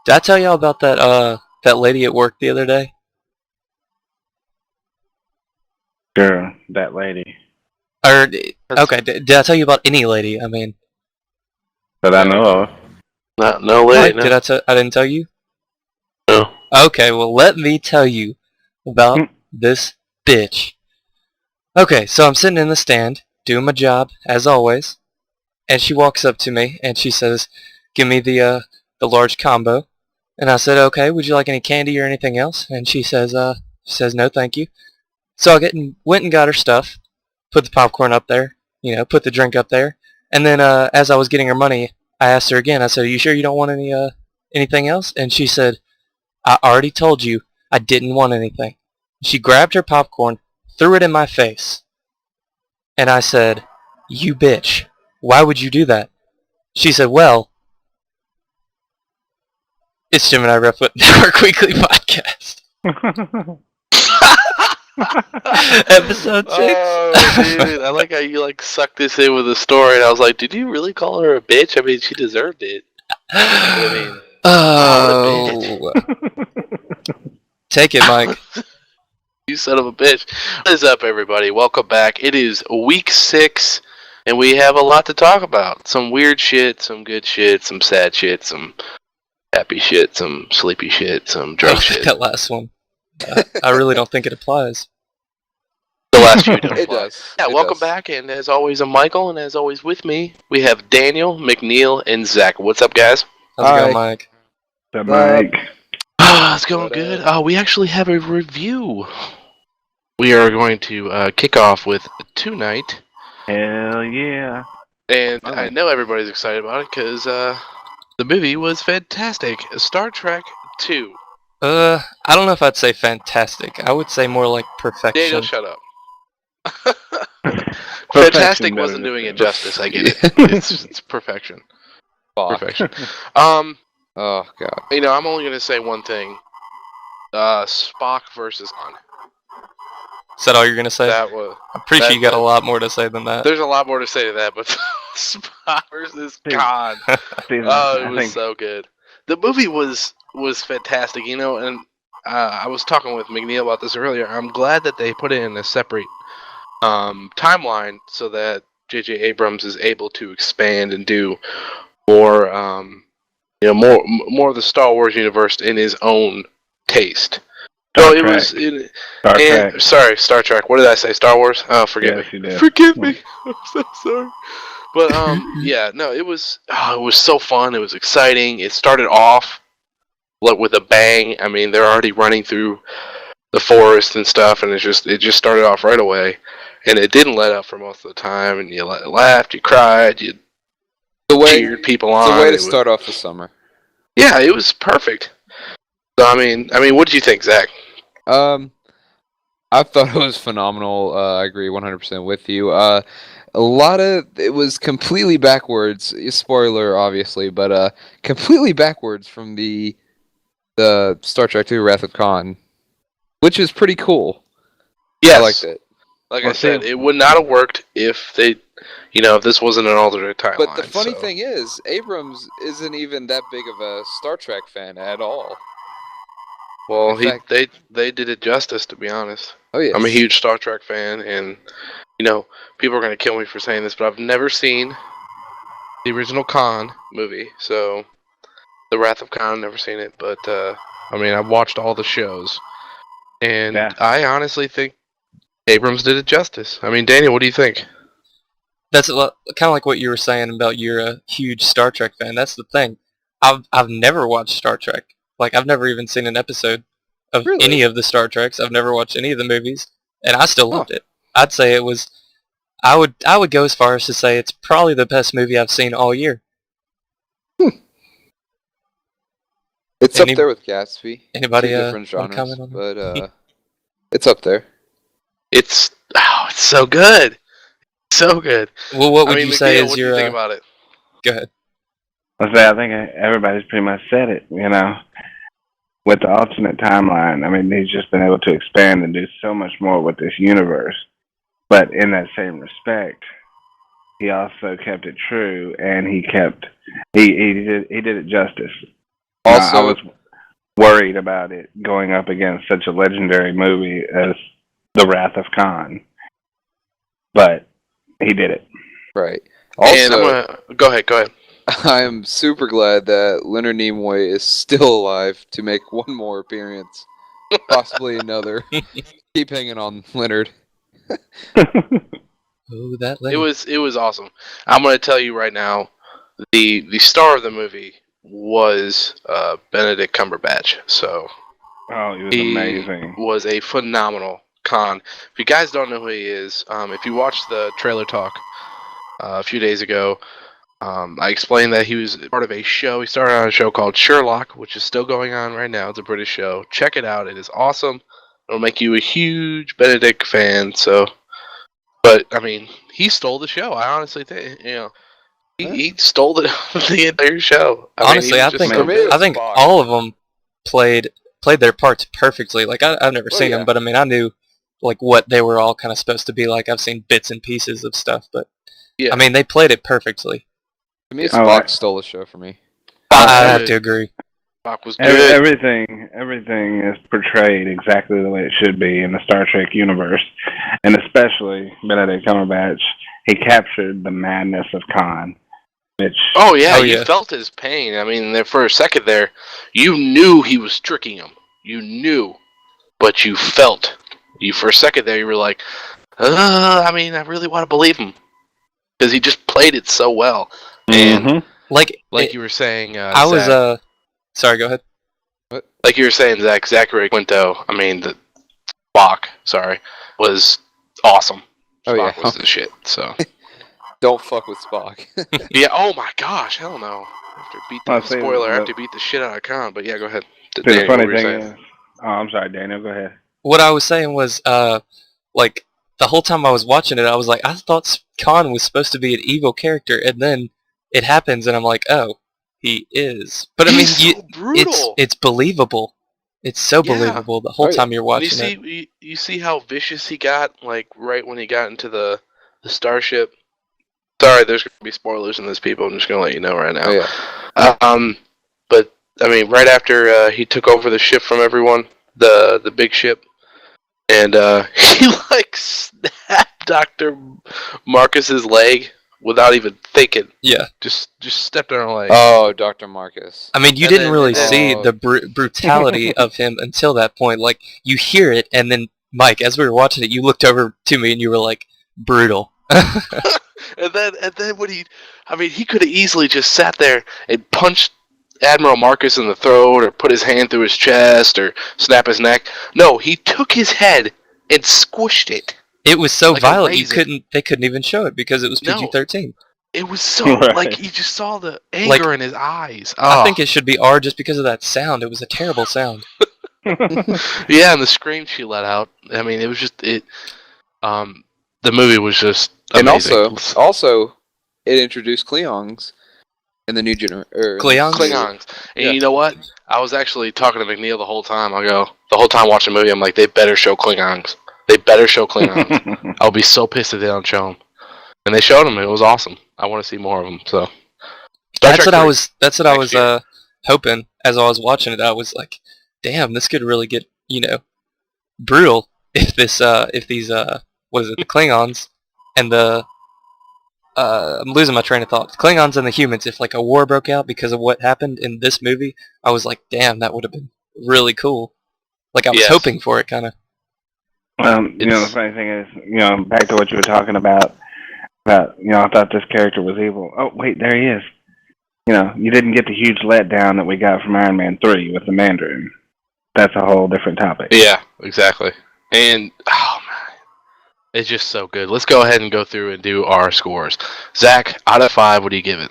Did I tell y'all about that lady at work the other day? Girl, that lady. Or okay, did I tell you about any lady? I mean, That I know of. No lady, Mike, no. I didn't tell you? No. Okay, well let me tell you about this bitch. Okay, so I'm sitting in the stand doing my job as always, and she walks up to me and she says, "Give me the large combo." And I said, "Okay, would you like any candy or anything else?" And she says no, thank you. So went and got her stuff, put the popcorn up there, put the drink up there, and then as I was getting her money, I asked her again. I said, "Are you sure you don't want anything else?" And she said, "I already told you I didn't want anything." She grabbed her popcorn, threw it in my face, and I said, "You bitch, why would you do that?" She said, "Well, it's Gemini Network Weekly Podcast, episode 6." Oh, dude, I like how you sucked this in with a story, and I was like, did you really call her a bitch? I mean, she deserved it. I mean, Oh, take it, Mike. you son of a bitch. What is up, everybody? Welcome back. It is week 6, and we have a lot to talk about. Some weird shit, some good shit, some sad shit, some happy shit, some sleepy shit, some drunk shit. That last one. I really don't think it applies. The last few don't It apply. does. Yeah, welcome back, and as always, I'm Michael, and as always with me, we have Daniel, McNeill, and Zach. What's up, guys? How's it going, Mike? That Mike. It's going good. We actually have a review. We are going to kick off with Tonight. Hell yeah. And I know everybody's excited about it because the movie was fantastic. Star Trek 2. I don't know if I'd say fantastic. I would say more like perfection. Daniel, shut up. Fantastic wasn't doing it justice. I get it. It's perfection. Perfection. Oh god. I'm only gonna say one thing. Spock versus Khan. Is that all you're gonna say? That was. I'm pretty sure you got a lot more to say than that. There's a lot more to say to that, but Spock versus Khan. It was so good. The movie was fantastic, and I was talking with McNeill about this earlier. I'm glad that they put it in a separate timeline so that J.J. Abrams is able to expand and do more, more of the Star Wars universe in his own taste. Star Trek. Sorry, Star Trek. What did I say? Star Wars? Oh, forgive me. Forgive me. I'm so sorry. But yeah, no, it was so fun. It was exciting. It started off with a bang. I mean, they're already running through the forest and stuff, and it just started off right away. And it didn't let up for most of the time. And you laughed, you cried, you cheered people on. It's a way to start off the summer. Yeah, it was perfect. So I mean, what did you think, Zach? I thought it was phenomenal. I agree 100% with you. It was completely backwards. Spoiler, obviously, but completely backwards from the Star Trek II Wrath of Khan, which is pretty cool. Yes. I liked it. Like I said, it would not have worked if they, if this wasn't an alternate timeline. But the funny thing is, Abrams isn't even that big of a Star Trek fan at all. Well, they did it justice, to be honest. Oh yes. I'm a huge Star Trek fan, and people are gonna kill me for saying this, but I've never seen the original Khan movie. So, the Wrath of Khan, never seen it, but I've watched all the shows, and I honestly think Abrams did it justice. I mean, Daniel, what do you think? That's kind of like what you were saying about you're a huge Star Trek fan. That's the thing. I've never watched Star Trek. Like, I've never even seen an episode of any of the Star Treks. I've never watched any of the movies, and I still loved it. I'd say it was. I would go as far as to say it's probably the best movie I've seen all year. It's up there with Gatsby. Anybody different genres, comment on that? but it's up there. It's so good, so good. Well, what would you say is what your? What do you think about it? Go ahead. I think everybody's pretty much said it, with the alternate timeline. I mean, he's just been able to expand and do so much more with this universe. But in that same respect, he also kept it true, and he did it justice. Also, I was worried about it going up against such a legendary movie as The Wrath of Khan, but he did it. Right. Also, Also, go ahead. I am super glad that Leonard Nimoy is still alive to make one more appearance, possibly another. Keep hanging on, Leonard. Oh, that Leonard. It was awesome. I'm gonna tell you right now, the star of the movie was Benedict Cumberbatch. So he was amazing. Was a phenomenal Khan. If you guys don't know who he is, if you watched the trailer talk a few days ago, I explained that he was part of a show. He started on a show called Sherlock, which is still going on right now. It's a British show. Check it out. It is awesome. It'll make you a huge Benedict fan. So, but I mean, he stole the show. I honestly think, he stole the entire show. Honestly, I think all of them played their parts perfectly. Like I've never seen them, but I mean, I knew like what they were all kind of supposed to be like. I've seen bits and pieces of stuff, but I mean, they played it perfectly. To me, Spock stole the show for me. I have to agree. Spock was good. Everything is portrayed exactly the way it should be in the Star Trek universe, and especially Benedict Cumberbatch. He captured the madness of Khan. You felt his pain. I mean, for a second there, you knew he was tricking him. You knew, but you felt. For a second there, you were like, I mean, I really want to believe him because he just played it so well. And like you were saying, I was sorry, go ahead. What? Like you were saying, Zachary Quinto. I mean, the Spock. Sorry, was awesome. Spock was the shit. So don't fuck with Spock. Yeah. Oh my gosh. Hell no. After beat the spoiler, I have to beat the shit out of Khan. But yeah, go ahead. The funny thing is, I'm sorry, Daniel. Go ahead. What I was saying was, like the whole time I was watching it, I was like, I thought Khan was supposed to be an evil character, and then it happens, and I'm like, oh, he is. But I mean, so brutal. It's believable. It's so believable the whole time you're watching it. You see how vicious he got, like right when he got into the starship. Sorry, there's gonna be spoilers in this, people. I'm just gonna let you know right now. But I mean, right after he took over the ship from everyone, the big ship, and he like snapped Dr. Marcus's leg without even thinking. Yeah. Just stepped on her leg. Oh, Dr. Marcus. I mean, you didn't really see the brutality of him until that point. Like, you hear it, and then, Mike, as we were watching it, you looked over to me, and you were like, brutal. and then when he could have easily just sat there and punched Admiral Marcus in the throat, or put his hand through his chest, or snap his neck. No, he took his head and squished it. It was so like violent, they couldn't even show it because it was PG-13. It was so, like, you just saw the anger in his eyes. I think it should be R just because of that sound. It was a terrible sound. Yeah, and the scream she let out. I mean, it was just, the movie was just amazing. And also, it introduced Klingons in the new generation. Klingons. And you know what? I was actually talking to McNeill the whole time. The whole time watching the movie, I'm like, they better show Klingons. They better show Klingons. I'll be so pissed if they don't show them. And they showed them. It was awesome. I want to see more of them. So that's what I was hoping as I was watching it. I was like, damn, this could really get brutal if these the Klingons and the I'm losing my train of thought. The Klingons and the humans. If like a war broke out because of what happened in this movie, I was like, damn, that would have been really cool. Like I was hoping for it, kind of. The funny thing is, back to what you were talking about, I thought this character was evil. Oh, wait, there he is. You didn't get the huge letdown that we got from Iron Man 3 with the Mandarin. That's a whole different topic. Yeah, exactly. And, oh, man, it's just so good. Let's go ahead and go through and do our scores. Zach, out of 5, what do you give it?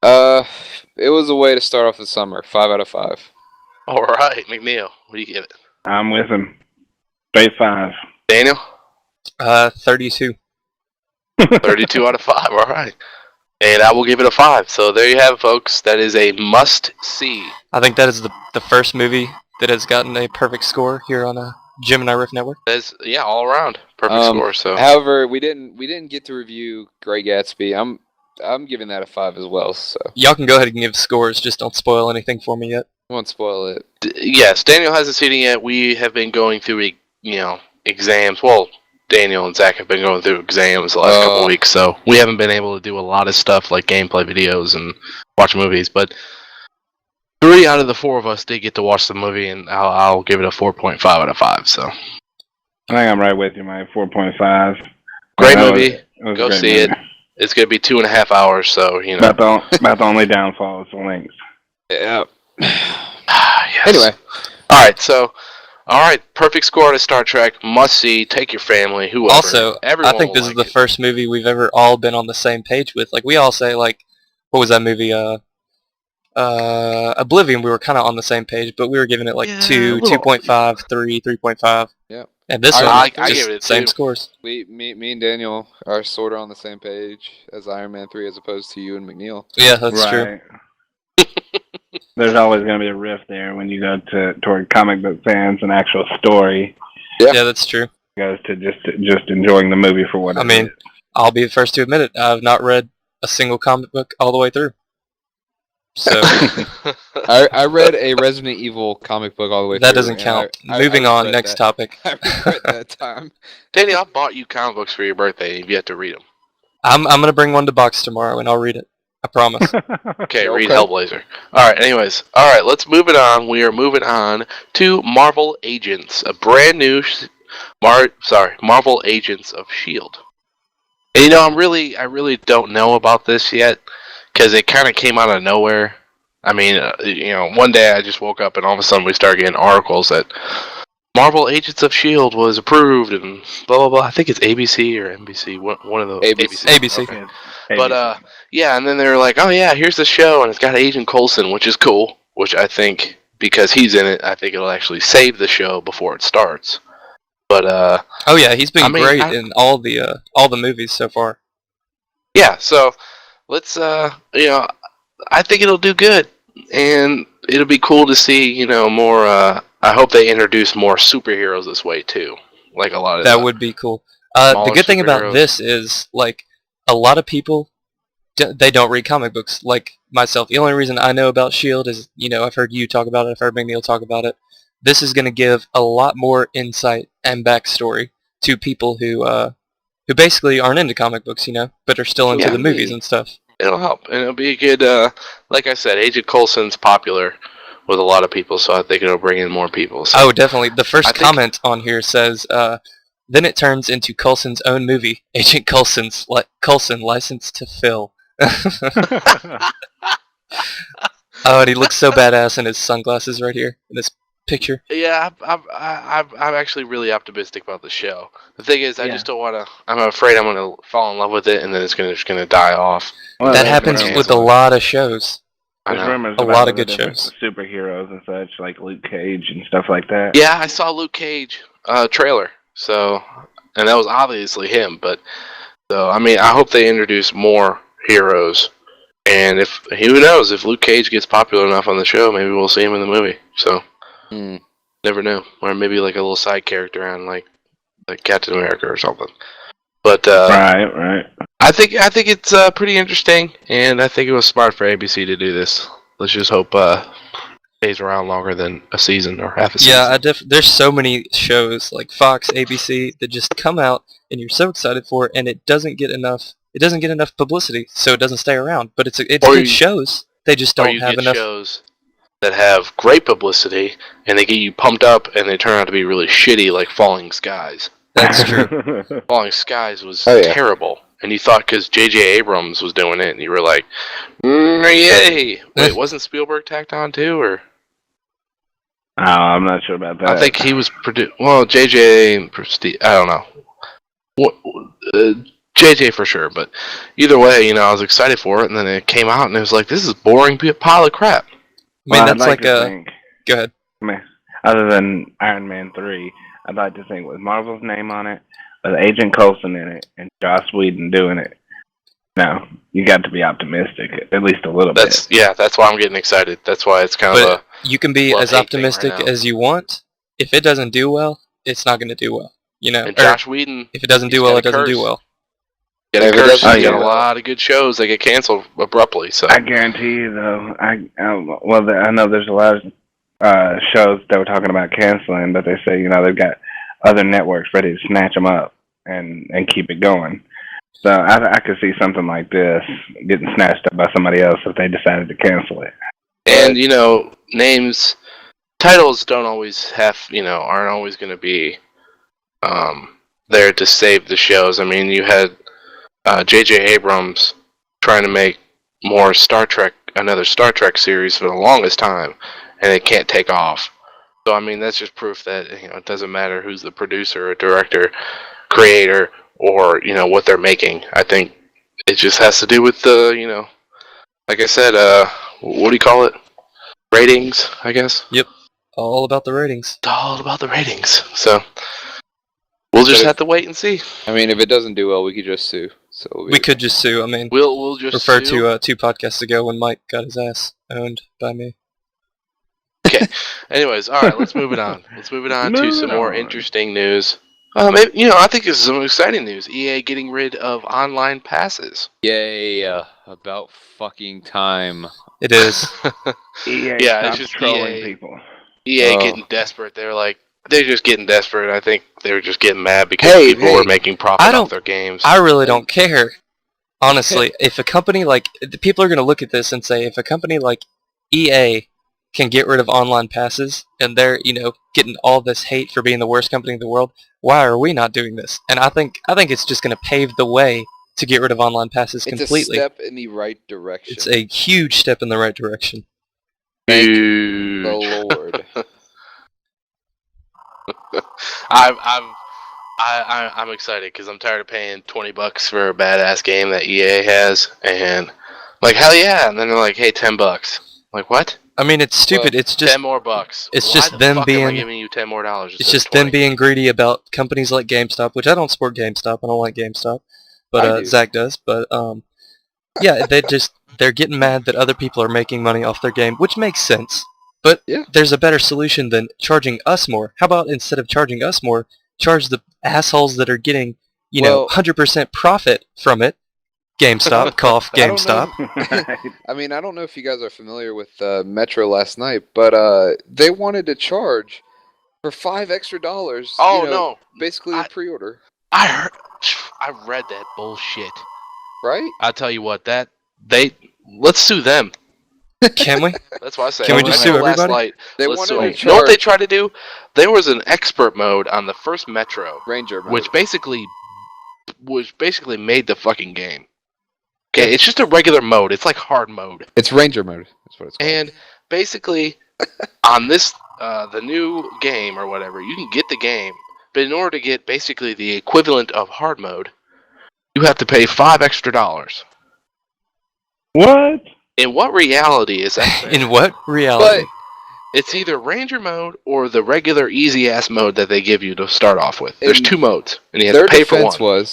It was a way to start off the summer. 5 out of 5. All right, McNeill, what do you give it? I'm with him. Straight 5. Daniel? 32. 32 out of 5, all right. And I will give it a 5. So there you have it, folks. That is a must-see. I think that is the first movie that has gotten a perfect score here on Gemini Riff Network. That's, all around perfect score. So, however, we didn't get to review Great Gatsby. I'm giving that a 5 as well. So y'all can go ahead and give scores. Just don't spoil anything for me yet. I won't spoil it. Yes, Daniel hasn't seen it yet. We have been going through, exams. Well, Daniel and Zach have been going through exams the last couple of weeks, so we haven't been able to do a lot of stuff like gameplay videos and watch movies. But 3 out of the 4 of us did get to watch the movie, and I'll give it a 4.5 out of 5. So I think I'm right with you, Mike. 4.5. Great movie. Go see it. It's going to be 2.5 hours, so, About the only downfall is the length. Yeah. Yes. Anyway. Alright, perfect score to Star Trek. Must see, take your family, whoever. Also, I think this is the first movie we've ever all been on the same page with. Like, we all say, like, what was that movie? Oblivion, we were kind of on the same page, but we were giving it, like, 2, 2.5, 3, 3.5. Yeah. And this one, I give it same 2. scores. Me and Daniel are sort of on the same page as Iron Man 3 as opposed to you and McNeill. Yeah, that's true. There's always going to be a rift there when you go toward comic book fans and actual story. Yeah, that's true. Goes to just enjoying the movie for what it is. I'll be the first to admit it. I've not read a single comic book all the way through. So I read a Resident Evil comic book all the way through. That doesn't count. Moving on, next topic. I regret that time. Daniel, I bought you comic books for your birthday. You've yet to read them. I'm going to bring one to box tomorrow, and I'll read it. I promise. Okay, read Hellblazer. Alright, anyways. Alright, let's move it on. We are moving on to Marvel Agents, a brand new Marvel Agents of S.H.I.E.L.D. And I really don't know about this yet, because it kind of came out of nowhere. I mean, one day I just woke up and all of a sudden we started getting articles that Marvel Agents of S.H.I.E.L.D. was approved and blah blah blah. I think it's ABC or NBC, one of those. ABC. Okay. But yeah, and then they were like, oh yeah, here's the show, and it's got Agent Coulson, which is cool. Which I think, because he's in it, I think it'll actually save the show before it starts. But oh yeah, he's been great in all the movies so far. Yeah, so let's I think it'll do good, and it'll be cool to see more. I hope they introduce more superheroes this way too, like a lot of that would be cool. The good thing about this is, like, a lot of people they don't read comic books, like myself. The only reason I know about S.H.I.E.L.D. is I've heard you talk about it, I've heard McNeill talk about it. This is going to give a lot more insight and backstory to people who basically aren't into comic books, but are still into the movies and stuff. It'll help, and it'll be a good. Like I said, Agent Coulson's popular with a lot of people, so I think it'll bring in more people. So. Oh, definitely. The first comment on here says, then it turns into Coulson's own movie, Agent Coulson, licensed to Phil. Oh, and he looks so badass in his sunglasses right here, in this picture. Yeah, I'm actually really optimistic about the show. The thing is, I just don't want to. I'm afraid I'm going to fall in love with it, and then it's just going to die off. Well, that happens with a lot of shows. There's rumors a lot of good shows. Superheroes and such, like Luke Cage and stuff like that. Yeah, I saw Luke Cage trailer. So, and that was obviously him. But so, I mean, I hope they introduce more heroes. And who knows, if Luke Cage gets popular enough on the show, maybe we'll see him in the movie. So, never know. Or maybe like a little side character on like Captain America or something. But right. I think it's pretty interesting, and I think it was smart for ABC to do this. Let's just hope stays around longer than a season or half a season. Yeah, there's so many shows like Fox, ABC that just come out and you're so excited for it, and it doesn't get enough. It doesn't get enough publicity, so it doesn't stay around. But it's good shows. They just don't have enough. Shows that have great publicity, and they get you pumped up, and they turn out to be really shitty, like Falling Skies. That's true. Falling Skies was terrible. And you thought because J.J. Abrams was doing it, and you were like, yay! Wait, wasn't Spielberg tacked on too, or? Oh, I'm not sure about that. I think he was produced. Well, J.J. and Prestige, I don't know. J.J. for sure, but either way, I was excited for it, and then it came out, and it was like, this is a boring pile of crap. I mean, that's like a... Go ahead. I mean, other than Iron Man 3, I'd like to think with Marvel's name on it, with Agent Coulson in it, and Joss Whedon doing it. No, you got to be optimistic, at least a little bit. Yeah, that's why I'm getting excited. That's why it's kind of you can be as optimistic as you want. If it doesn't do well, it's not going to do well. And Joss Whedon... If it doesn't do well, it doesn't do well. Yeah, the curse. You got a lot of good shows that get canceled abruptly. So I guarantee you, though, I know there's a lot of shows that were talking about canceling, but they say they've got other networks ready to snatch them up and keep it going. So I could see something like this getting snatched up by somebody else if they decided to cancel it. And titles don't always aren't always going to be there to save the shows. I mean, you had J.J. Abrams trying to make more another Star Trek series for the longest time, and it can't take off. So I mean, that's just proof that it doesn't matter who's the producer or director, creator, or what they're making. I think it just has to do with the like I said, what do you call it? Ratings, I guess. Yep, all about the ratings. It's all about the ratings. So we'll just have to wait and see. I mean, if it doesn't do well, we could just sue. So we could just sue. I mean, we'll just refer sue. to 2 podcasts ago when Mike got his ass owned by me. Okay. Anyways, all right. Let's move it on. Let's move it on to some more interesting news. Maybe, I think this is some exciting news. EA getting rid of online passes. Yay! About fucking time. It is. EA, yeah, it's just trolling people. EA getting desperate. They're just getting desperate. I think they were just getting mad because people were making profit off their games. I really don't care. Honestly, if a company people are going to look at this and say, if a company like EA can get rid of online passes and they're, getting all this hate for being the worst company in the world, why are we not doing this? And I think it's just going to pave the way to get rid of online passes completely. It's a step in the right direction. It's a huge step in the right direction. Thank the Lord. I'm excited because I'm tired of paying $20 for a badass game that EA has, and hell yeah, and then they're like, hey, $10. Like, what? I mean, it's stupid. Well, it's just $10 more bucks. It's just them being. Am I giving you $10 more? It's just them being greedy about companies like GameStop, which I don't support GameStop. I don't like GameStop, but Zach does. But yeah, they're getting mad that other people are making money off their game, which makes sense. But there's a better solution than charging us more. How about instead of charging us more, charge the assholes that are getting 100% profit from it? GameStop, cough, GameStop. I mean, I don't know if you guys are familiar with Metro last night, but they wanted to charge for $5 extra. Oh no! Basically a pre-order. I read that bullshit. Right? I'll tell you what. Let's sue them. Can we? That's what I say. Can we just sue everybody? They wanted to charge. You know what they tried to do? There was an expert mode on the first Metro, Ranger mode, which basically made the fucking game. Okay, it's just a regular mode. It's like hard mode. It's Ranger mode. That's what it's called. And basically, on this, the new game or whatever, you can get the game, but in order to get basically the equivalent of hard mode, you have to pay $5 extra. What? In what reality is that? In what reality? But it's either Ranger mode or the regular easy-ass mode that they give you to start off with. There's 2 modes, and you have to pay for one.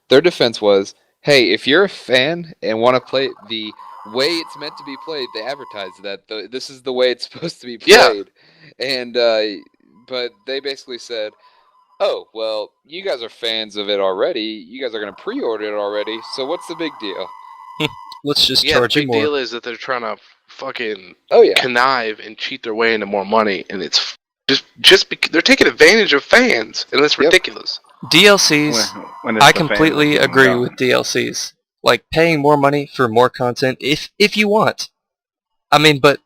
Their defense was, hey, if you're a fan and want to play the way it's meant to be played, they advertise that this is the way it's supposed to be played. Yeah. And but they basically said, oh, well, you guys are fans of it already. You guys are going to pre-order it already, so what's the big deal? Let's just charge you more. The big deal is that they're trying to fucking connive and cheat their way into more money, and it's they're taking advantage of fans, and that's ridiculous. DLCs, I completely agree with DLCs. Like, paying more money for more content if you want. I mean, but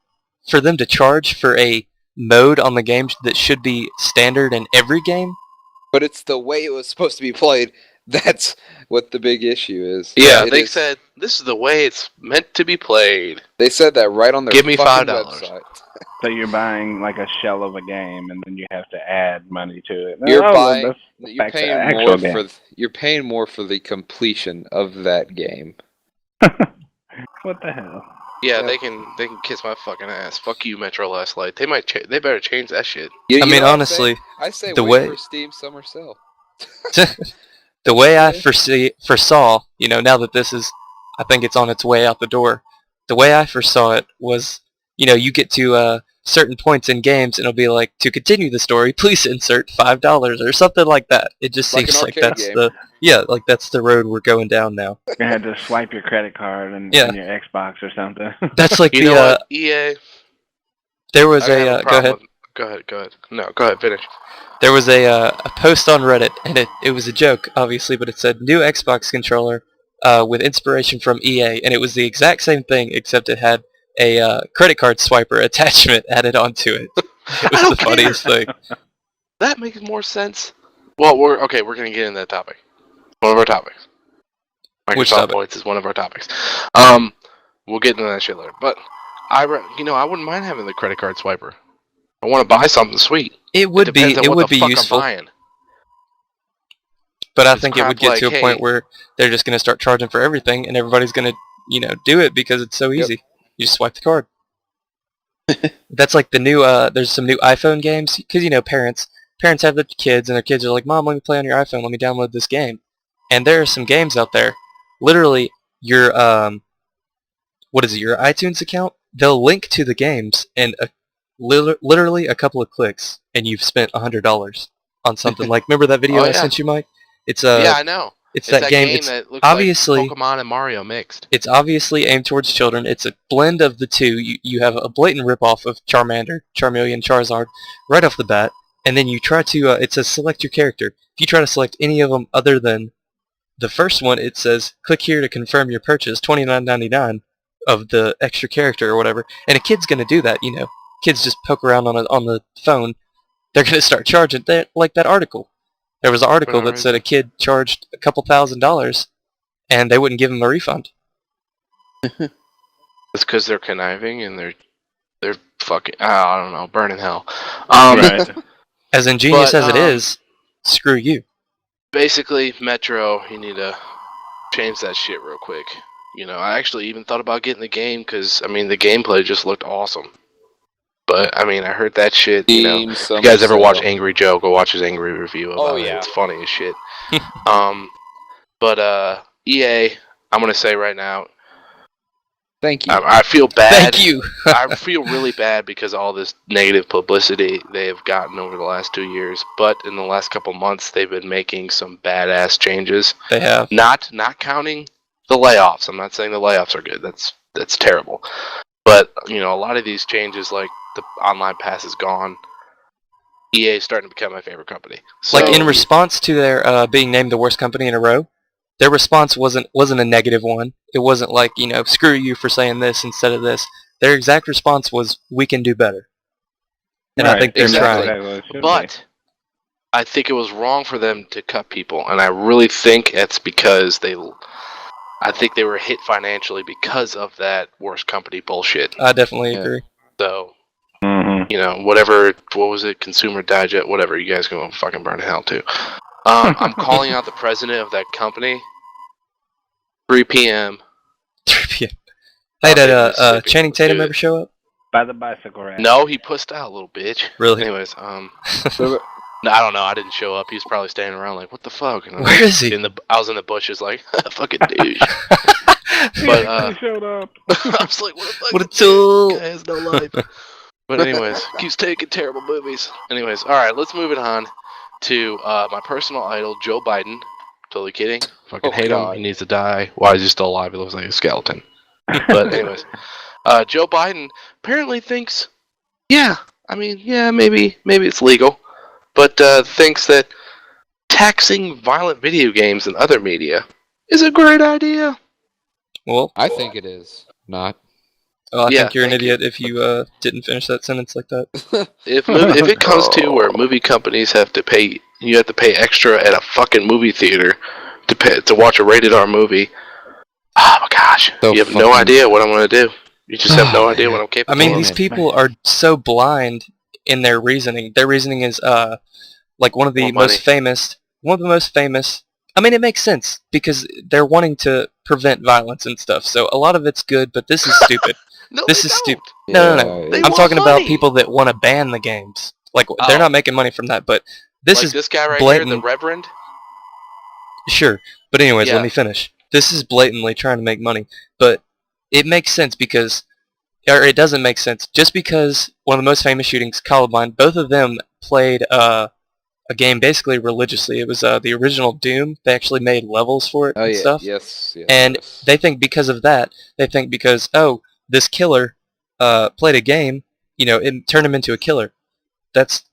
for them to charge for a mode on the game that should be standard in every game? But it's the way it was supposed to be played. That's what the big issue is. Yeah, they said, this is the way it's meant to be played. They said that right on their Give me $5. website. So you're buying like a shell of a game, and then you have to add money to it. You're paying more for the completion of that game. What the hell? Yeah, they can kiss my fucking ass. Fuck you, Metro Last Light. They better change that shit. I mean, honestly, I say wait for Steam Summer Sale. The way I foresaw, now that this is, I think it's on its way out the door, the way I foresaw it was, you get to certain points in games, and it'll be like, to continue the story, please insert $5 or something like that. It just Like seems an like arcade that's game. that's the road we're going down now. You had to swipe your credit card and Yeah. on your Xbox or something. That's like You know what? EA. There was I have a go ahead. Go ahead. No, go ahead. Finish. There was a post on Reddit, and it was a joke, obviously, but it said new Xbox controller with inspiration from EA, and it was the exact same thing, except it had a credit card swiper attachment added onto it. It was the funniest thing. That makes more sense. Well, we're gonna get into that topic. One of our topics. Microsoft points is one of our topics. We'll get into that shit later. But I wouldn't mind having the credit card swiper. I want to buy something sweet. It would be useful. But I think it would get to a point where they're just going to start charging for everything, and everybody's going to, do it because it's so easy. Yep. You just swipe the card. That's like the new. There's some new iPhone games because parents have their kids, and their kids are like, "Mom, let me play on your iPhone. Let me download this game." And there are some games out there. Literally, your your iTunes account? They'll link to the games, and literally a couple of clicks, and you've spent $100 on something. Like, remember that video I sent you, Mike? It's yeah, I know. It's that game that looks obviously like Pokemon and Mario mixed. It's obviously aimed towards children. It's a blend of the two. You have a blatant ripoff of Charmander, Charmeleon, Charizard right off the bat, and then you try to it says select your character. If you try to select any of them other than the first one, it says click here to confirm your purchase, $29.99 of the extra character or whatever. And a kid's gonna do that, Kids just poke around on the phone. They're gonna start charging like that article. There was an article that said a kid charged a couple $1,000, and they wouldn't give him a refund. It's because they're conniving and they're fucking I don't know, burning hell. Right. As ingenious as it is, screw you. Basically, Metro, you need to change that shit real quick. I actually even thought about getting the game because the gameplay just looked awesome. But I heard that shit. If you guys ever watch Angry Joe, go watch his angry review about it. It's funny as shit. But EA, I'm gonna say right now. Thank you. I feel bad. Thank you. I feel really bad because of all this negative publicity they have gotten over the last 2 years. But in the last couple months, they've been making some badass changes. They have. Not counting the layoffs. I'm not saying the layoffs are good. That's terrible. But a lot of these changes, like the online pass is gone. EA is starting to become my favorite company. So, like in response to their being named the worst company in a row, their response wasn't a negative one. It wasn't like screw you for saying this instead of this. Their exact response was we can do better. And I think they're trying. But I think it was wrong for them to cut people, and I really think it's because I think they were hit financially because of that worst company bullshit. I definitely agree. So, whatever, what was it, Consumer Digest, whatever, you guys can fucking burn to hell too. I'm calling out the president of that company. 3 p.m. 3 p.m. Hey, did Channing Tatum ever show up? By the bicycle rack. No, he pussed out, little bitch. Really? Anyways, no, I don't know. I didn't show up. He was probably standing around like, what the fuck? And where is he? I was in the bushes like, fucking douche. But he showed up. I was like, what a tool. Guy has no life. But anyways, keeps taking terrible movies. Anyways, all right, let's move it on to my personal idol, Joe Biden. Totally kidding. Fucking hate him. He needs to die. Why is he still alive? He looks like a skeleton. But anyways, Joe Biden apparently thinks, maybe it's legal, but thinks that taxing violent video games and other media is a great idea. Well, I think it is not. Oh, I think you're an idiot if you didn't finish that sentence like that. If it comes to where movie companies have to pay extra at a fucking movie theater to watch a rated R movie, oh my gosh, you have no idea what I'm gonna do. You just have no idea what I'm capable of. These people are so blind in their reasoning. Their reasoning is like one of the most famous. It makes sense because they're wanting to prevent violence and stuff. So a lot of it's good, but this is stupid. No, this is stupid. No. I'm talking about people that want to ban the games. Like they're not making money from that, but this is this guy right blatant. Here, the Reverend. Sure, but anyways, let me finish. This is blatantly trying to make money, but it makes sense because or it doesn't make sense. Just because one of the most famous shootings, Columbine, both of them played a game basically religiously. It was the original Doom. They actually made levels for it Oh and yeah, stuff. yes. And they think because of that, oh, this killer played a game, it turned him into a killer. That's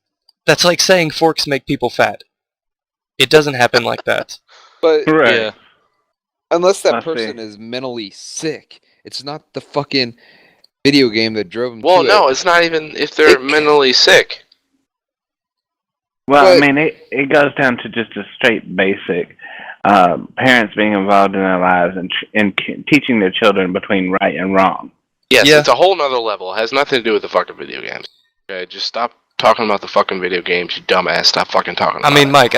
like saying forks make people fat. It doesn't happen like that. But Right. Yeah. unless that person is mentally sick, it's not the fucking video game that drove them Well, to no, it. it's not even if they're mentally sick. Well, But- I mean, it goes down to just a straight basic parents being involved in their lives and teaching their children between right and wrong. Yes, Yeah. it's a whole nother level. It has nothing to do with the fucking video games. Okay, just stop talking about the fucking video games, you dumbass. Stop fucking talking about I mean, it. Mike,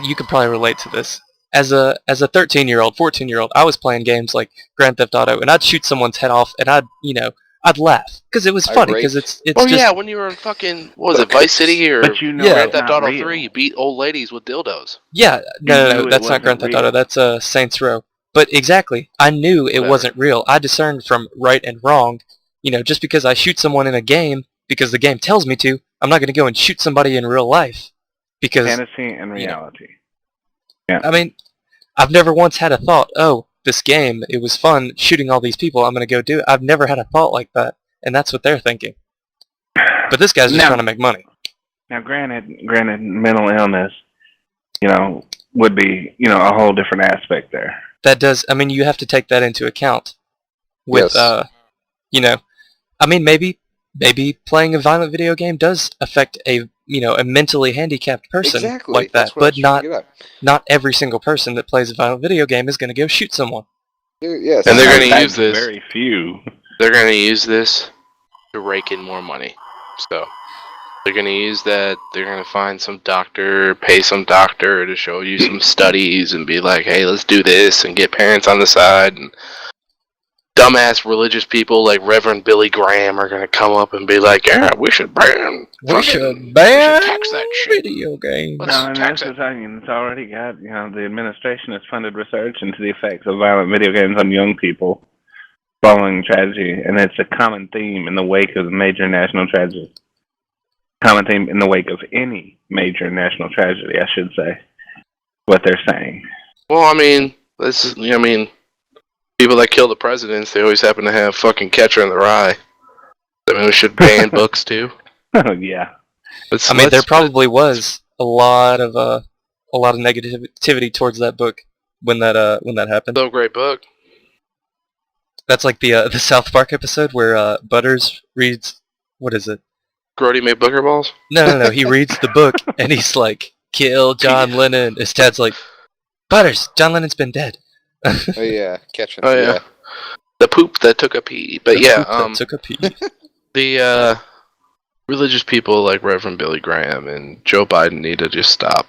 you could probably relate to this. As a 13-year-old, 14-year-old, I was playing games like Grand Theft Auto, and I'd shoot someone's head off, and I'd laugh because it was funny. Because it's Oh just yeah, when you were in fucking what was it, Vice City or But you know Yeah. Grand Theft Auto real. 3, you beat old ladies with dildos. yeah. You No, knew it that's not wasn't Grand Theft real. Auto. That's Saints Row. But exactly, I knew it Whatever. wasn't real. I discerned from right and wrong. Just because I shoot someone in a game because the game tells me to, I'm not going to go and shoot somebody in real life. Because Fantasy and reality. I mean, I've never once had a thought, oh, this game, it was fun shooting all these people, I'm going to go do it. I've never had a thought like that, and that's what they're thinking. But this guy's just trying to make money. Now, granted, mental illness, would be, a whole different aspect there. That does, I mean, you have to take that into account. With, Yes. I mean, maybe playing a violent video game does affect a mentally handicapped person Exactly. like that, That's what I but was trying to get at. not every single person that plays a violent video game is going to go shoot someone. Yes. And they're In gonna fact, use this. Very few. They're going to use this to rake in more money. So they're going to use that. They're going to find some doctor, pay some doctor to show you some studies and be like, hey, let's do this and get parents on the side. And dumbass religious people like Reverend Billy Graham are going to come up and be like, yeah, we should ban. We should tax that shit. video games. Let's No, and tax that's it. the thing. It's already got, the administration has funded research into the effects of violent video games on young people following tragedy, and it's a common theme in the wake of major national tragedy. Common theme in the wake of any major national tragedy, I should say. What they're saying. Well, I mean, people that kill the presidents, they always happen to have fucking Catcher in the Rye. I mean, we should ban books too. Oh yeah. I mean, there probably was a lot of negativity towards that book when that happened. So great book. That's like the South Park episode where Butters reads, what is it? Grody made booger balls? No. He reads the book and he's like, "Kill John Lennon." His dad's like, "Butters, John Lennon's been dead." Oh yeah, catching. Oh yeah. The poop that took a pee. But Took a pee. the religious people like Reverend Billy Graham and Joe Biden need to just stop.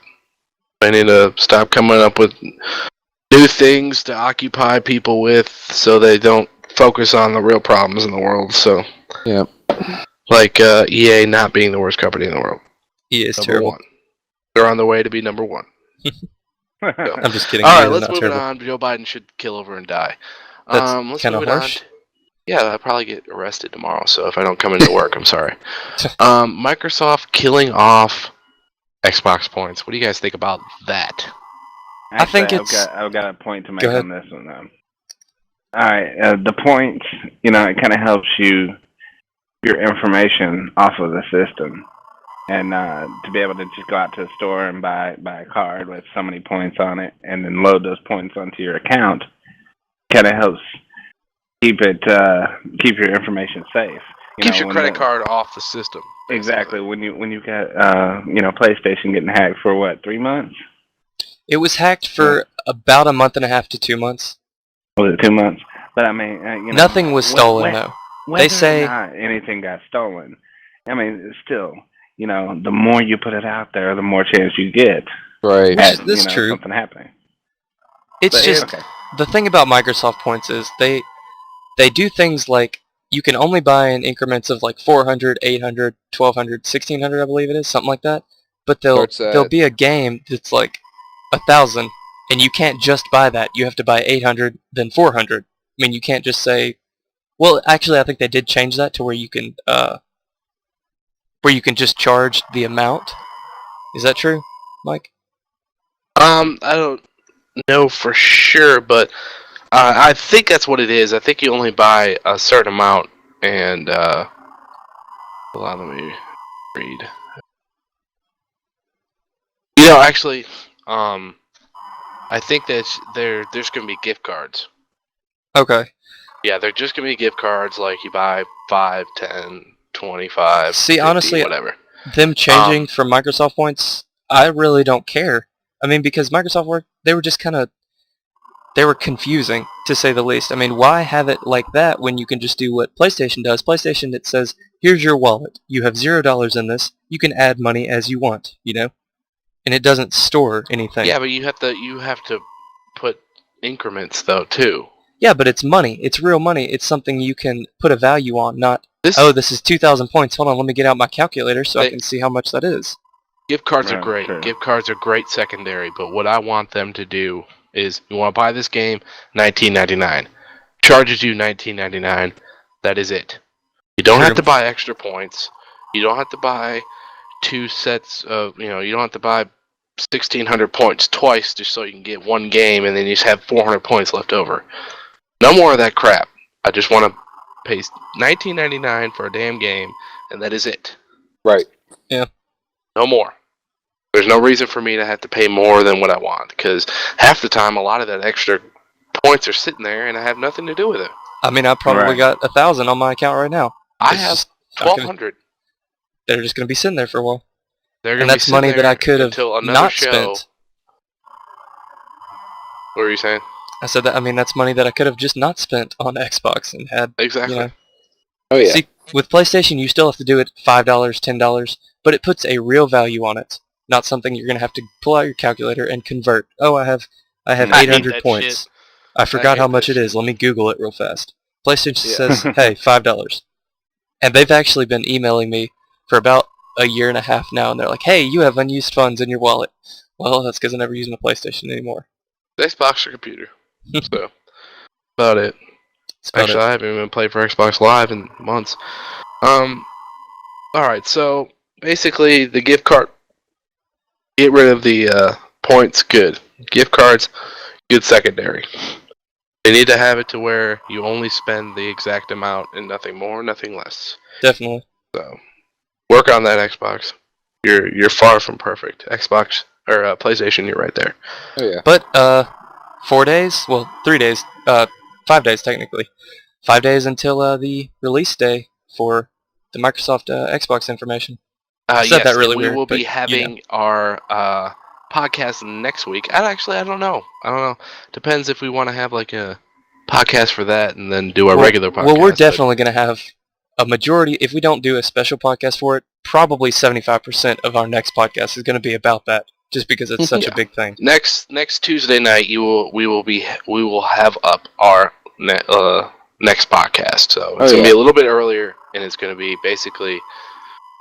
They need to stop coming up with new things to occupy people with so they don't focus on the real problems in the world. So, yeah. Like EA not being the worst company in the world. EA is Number terrible. one. They're on the way to be number one. I'm just kidding. Alright, EA is let's not move terrible. on. Joe Biden should kill over and die. That's Let's kind of move it on. harsh. Yeah, I'll probably get arrested tomorrow, so if I don't come into work, I'm sorry. Microsoft killing off Xbox points. What do you guys think about that? I think Actually, it's- I've got a point to make Go ahead. on this one. Alright, the point, it kind of helps you, your information off of the system. And to be able to just go out to the store and buy a card with so many points on it and then load those points onto your account kind of helps keep your information safe. Keeps your credit card off the system. Exactly. When you got PlayStation getting hacked for what, 3 months? It was hacked for about a month and a half to 2 months. Was it 2 months? But I mean, Nothing was stolen, though. Whether They say or not anything got stolen. I mean, still, the more you put it out there, the more chance you get Right. at That's true. something happening. It's But, just okay. the thing about Microsoft points is they do things like you can only buy in increments of like 400, 800, 1200, 1600, I believe it is, something like that. But there'll be a game that's like 1,000, and you can't just buy that. You have to buy 800, then 400. I mean, you can't just say, Well, actually, I think they did change that to where you can just charge the amount. Is that true, Mike? I don't know for sure, but I think that's what it is. I think you only buy a certain amount, and hold on, let me read. Actually, I think that there's going to be gift cards. Okay. Yeah, they're just going to be gift cards, like you buy 5, 10, 25, See, 50, honestly, whatever. Them changing from Microsoft points, I really don't care. I mean, because Microsoft they were just they were confusing, to say the least. I mean, why have it like that when you can just do what PlayStation does? PlayStation, it says, here's your wallet. You have $0 in this. You can add money as you want, And it doesn't store anything. Yeah, but you have to put increments, though, too. Yeah, but it's money. It's real money. It's something you can put a value on, not, this is 2,000 points. Hold on, let me get out my calculator so I can see how much that is. Gift cards are great. Sure. Gift cards are great secondary, but what I want them to do is, you want to buy this game, $19.99. Charges you $19.99. That is it. You don't have to buy extra points. You don't have to buy 2 sets of, you don't have to buy 1,600 points twice just so you can get one game and then you just have 400 points left over. No more of that crap. I just want to pay $19.99 for a damn game, and that is it. Right. Yeah. No more. There's no reason for me to have to pay more than what I want, because half the time a lot of that extra points are sitting there and I have nothing to do with it. I mean, I probably got 1,000 on my account right now. I have 1,200. They're just going to be sitting there for a while. And that's money that I could have not spent. What were you saying? I said that, I mean, that's money that I could have just not spent on Xbox and had. Exactly. Oh, yeah. See, with PlayStation, you still have to do it $5, $10, but it puts a real value on it. Not something you're going to have to pull out your calculator and convert. Oh, I have 800 points. Shit. I forgot how much it is. Let me Google it real fast. PlayStation says, hey, $5. And they've actually been emailing me for about a year and a half now, and they're like, hey, you have unused funds in your wallet. Well, that's because I never use my PlayStation anymore. Xbox or computer. So, about it. Actually, I haven't even played for Xbox Live in months. Alright, so basically the gift card, get rid of the points, good. Gift cards, good secondary. They need to have it to where you only spend the exact amount and nothing more, nothing less. Definitely. So, work on that, Xbox. You're far from perfect. Xbox or PlayStation, you're right there. Oh yeah. But 4 days, well, 3 days, 5 days technically, 5 days until the release day for the Microsoft Xbox information. I said that really weird. We will be having our podcast next week. I don't know. Depends if we want to have like a podcast for that and then do our regular podcast. Well, we're definitely going to have a majority. If we don't do a special podcast for it, probably 75% of our next podcast is going to be about that, just because it's such a big thing. Next Tuesday night, we will have up our next podcast. So it's going to be a little bit earlier, and it's going to be basically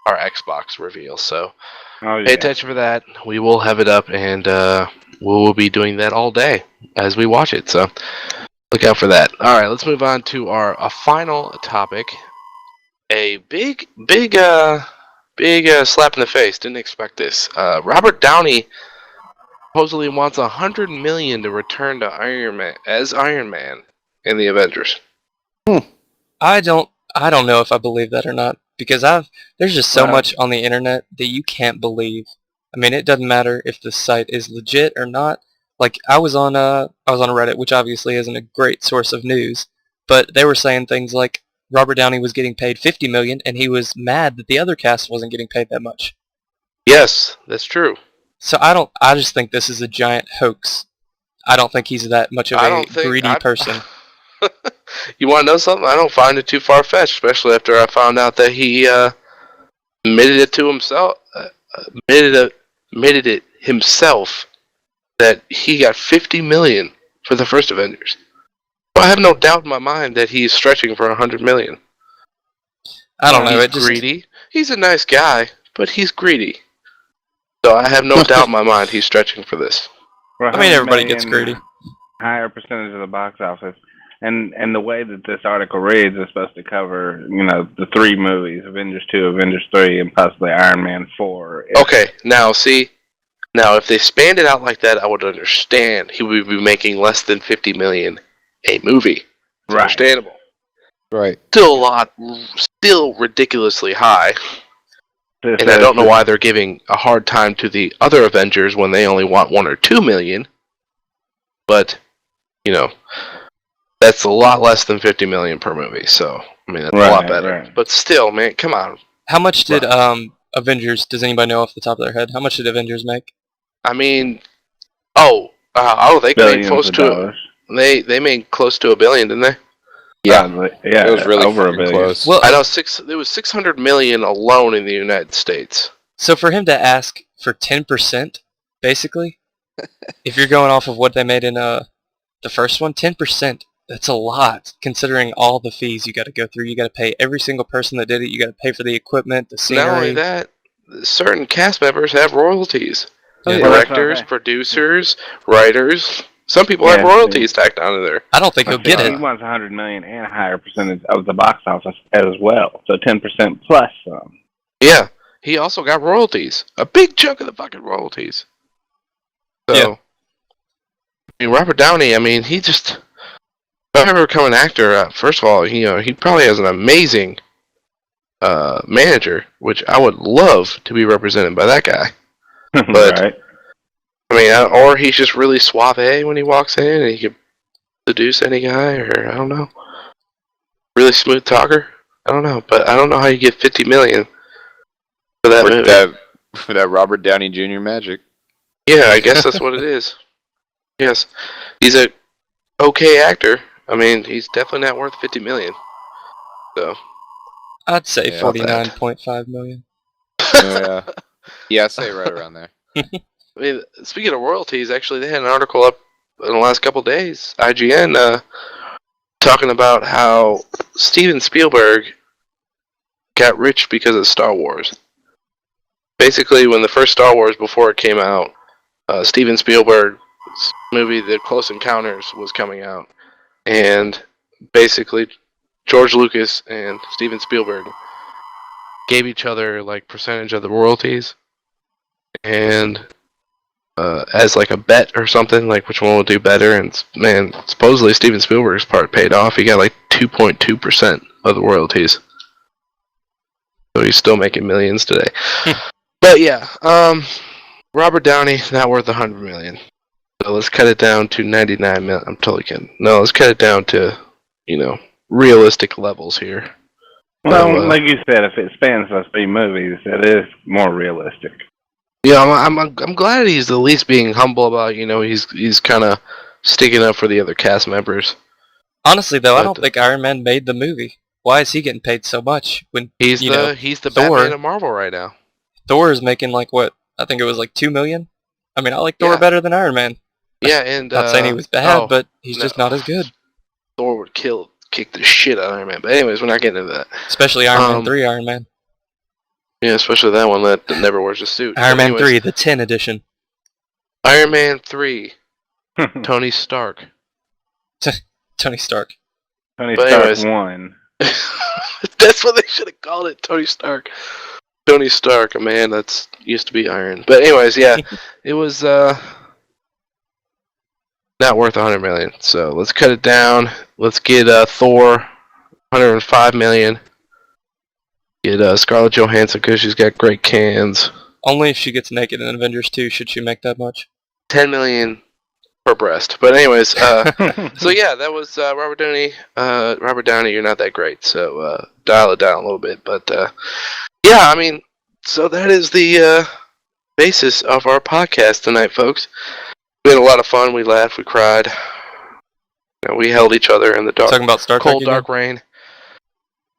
our Xbox reveal. So pay attention for that. We will have it up, and we will be doing that all day as we watch it. So look out for that. All right, let's move on to our final topic. A big slap in the face. Didn't expect this. Robert Downey supposedly wants $100 million to return to Iron Man in the Avengers. I don't know if I believe that or not, because there's just so much on the internet that you can't believe. I mean, it doesn't matter if the site is legit or not. Like I was on Reddit, which obviously isn't a great source of news, but they were saying things like Robert Downey was getting paid $50 million, and he was mad that the other cast wasn't getting paid that much. Yes, that's true. So I just think this is a giant hoax. I don't think he's that much of a greedy person. You want to know something? I don't find it too far-fetched, especially after I found out that he admitted it to himself. Admitted it himself that he got $50 million for the first Avengers. I have no doubt in my mind that he's stretching for $100 million. I don't know. He's greedy. He's a nice guy, but he's greedy. So I have no doubt in my mind he's stretching for this. I mean, everybody gets greedy. Higher percentage of the box office. And the way that this article reads is supposed to cover, the 3 movies: Avengers 2, Avengers 3, and possibly Iron Man 4. Okay, now see, if they spanned it out like that, I would understand. He would be making less than $50 million a movie. It's understandable. Right. Still ridiculously high. And I don't know why they're giving a hard time to the other Avengers when they only want $1 or $2 million. But, that's a lot less than $50 million per movie. So, I mean, that's a lot better. Right. But still, man, come on. How much did Avengers? Does anybody know off the top of their head? How much did Avengers make? I mean, they made close to it. They made close to $1 billion, didn't they? Yeah, it was really over $1 billion. Close. Well, I know there was $600 million alone in the United States. So for him to ask for 10%, basically, if you're going off of what they made in the first one, 10%, that's a lot, considering all the fees you got to go through. You got to pay every single person that did it. You got to pay for the equipment, the scenery. Not only that, certain cast members have royalties. Yeah. Directors, producers, writers. Some people have royalties tacked onto there. I don't think he'll get it. He wants $100 million and a higher percentage of the box office as well. So 10% plus some. Yeah. He also got royalties. A big chunk of the fucking royalties. So, I mean, Robert Downey, I mean, he just... If I ever become an actor, first of all, he probably has an amazing manager, which I would love to be represented by that guy. But... Right. I mean, or he's just really suave when he walks in, and he can seduce any guy, or I don't know. Really smooth talker? I don't know, but I don't know how you get $50 million for that movie. For that Robert Downey Jr. magic. Yeah, I guess that's what it is. Yes, he's a okay actor. I mean, he's definitely not worth $50 million. So, I'd say 49.5 million. Yeah, I'd say right around there. I mean, speaking of royalties, actually, they had an article up in the last couple of days, IGN, talking about how Steven Spielberg got rich because of Star Wars. Basically, when the first Star Wars, before it came out, Steven Spielberg's movie, The Close Encounters, was coming out. And basically, George Lucas and Steven Spielberg gave each other, percentage of the royalties. And... as a bet or something, which one will do better, and man, supposedly Steven Spielberg's part paid off. He got 2.2% of the royalties, so he's still making millions today. But yeah, Robert Downey not worth $100 million. So let's cut it down to $99 million. I'm totally kidding. No, let's cut it down to realistic levels here. Well, like you said, if it spans those 3 movies, it is more realistic. Yeah, I'm glad he's at least being humble about, he's kind of sticking up for the other cast members. Honestly, though, I don't think Iron Man made the movie. Why is he getting paid so much when he's the Batman of Marvel right now? Thor is making what? I think it was $2 million. I mean, I like Thor better than Iron Man. Yeah, and not saying he was bad, but he's just not as good. Thor would kick the shit out of Iron Man. But anyways, we're not getting into that. Especially Iron Man 3 Iron Man. Yeah, especially that one that never wears a suit. Iron Man 3, the 10 edition. Iron Man 3, Tony Stark. Tony Stark. Tony Stark 1. That's what they should have called it, Tony Stark. Tony Stark, a man that's used to be Iron. But anyways, yeah, it was not worth $100 million. So let's cut it down. Let's get Thor, $105 million. Get Scarlett Johansson because she's got great cans. Only if she gets naked in Avengers 2 should she make that much. $10 million per breast. But anyways, so yeah, that was Robert Downey. Robert Downey, you're not that great, so dial it down a little bit. But yeah, I mean, so that is the basis of our podcast tonight, folks. We had a lot of fun. We laughed. We cried. We held each other in the dark. Talking about Star Trek, cold, dark rain.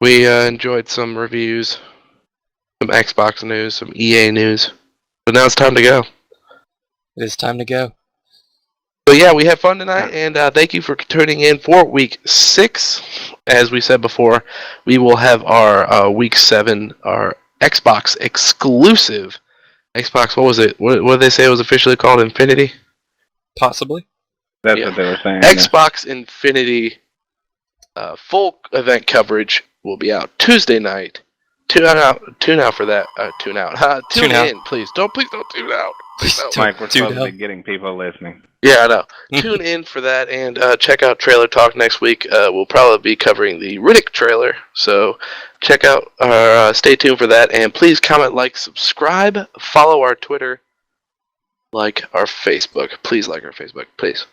We enjoyed some reviews, some Xbox news, some EA news. But now it's time to go. It is time to go. So yeah, we had fun tonight, and thank you for tuning in for Week 6. As we said before, we will have our Week 7, our Xbox exclusive. Xbox, what was it? What did they say it was officially called? Infinity? Possibly. That's what they were saying. Xbox Infinity full event coverage will be out Tuesday night. Tune out for that. Tune out. Tune in, please. Please don't tune out. Mike, we're supposed to be getting people listening. Yeah, I know. Tune in for that and check out Trailer Talk next week. We'll probably be covering the Riddick trailer, so check out. Stay tuned for that, and please comment, like, subscribe, follow our Twitter, like our Facebook. Please like our Facebook, please.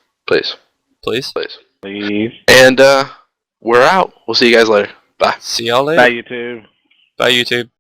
And we're out. We'll see you guys later. Bye. See y'all later. Bye, YouTube. Bye, YouTube.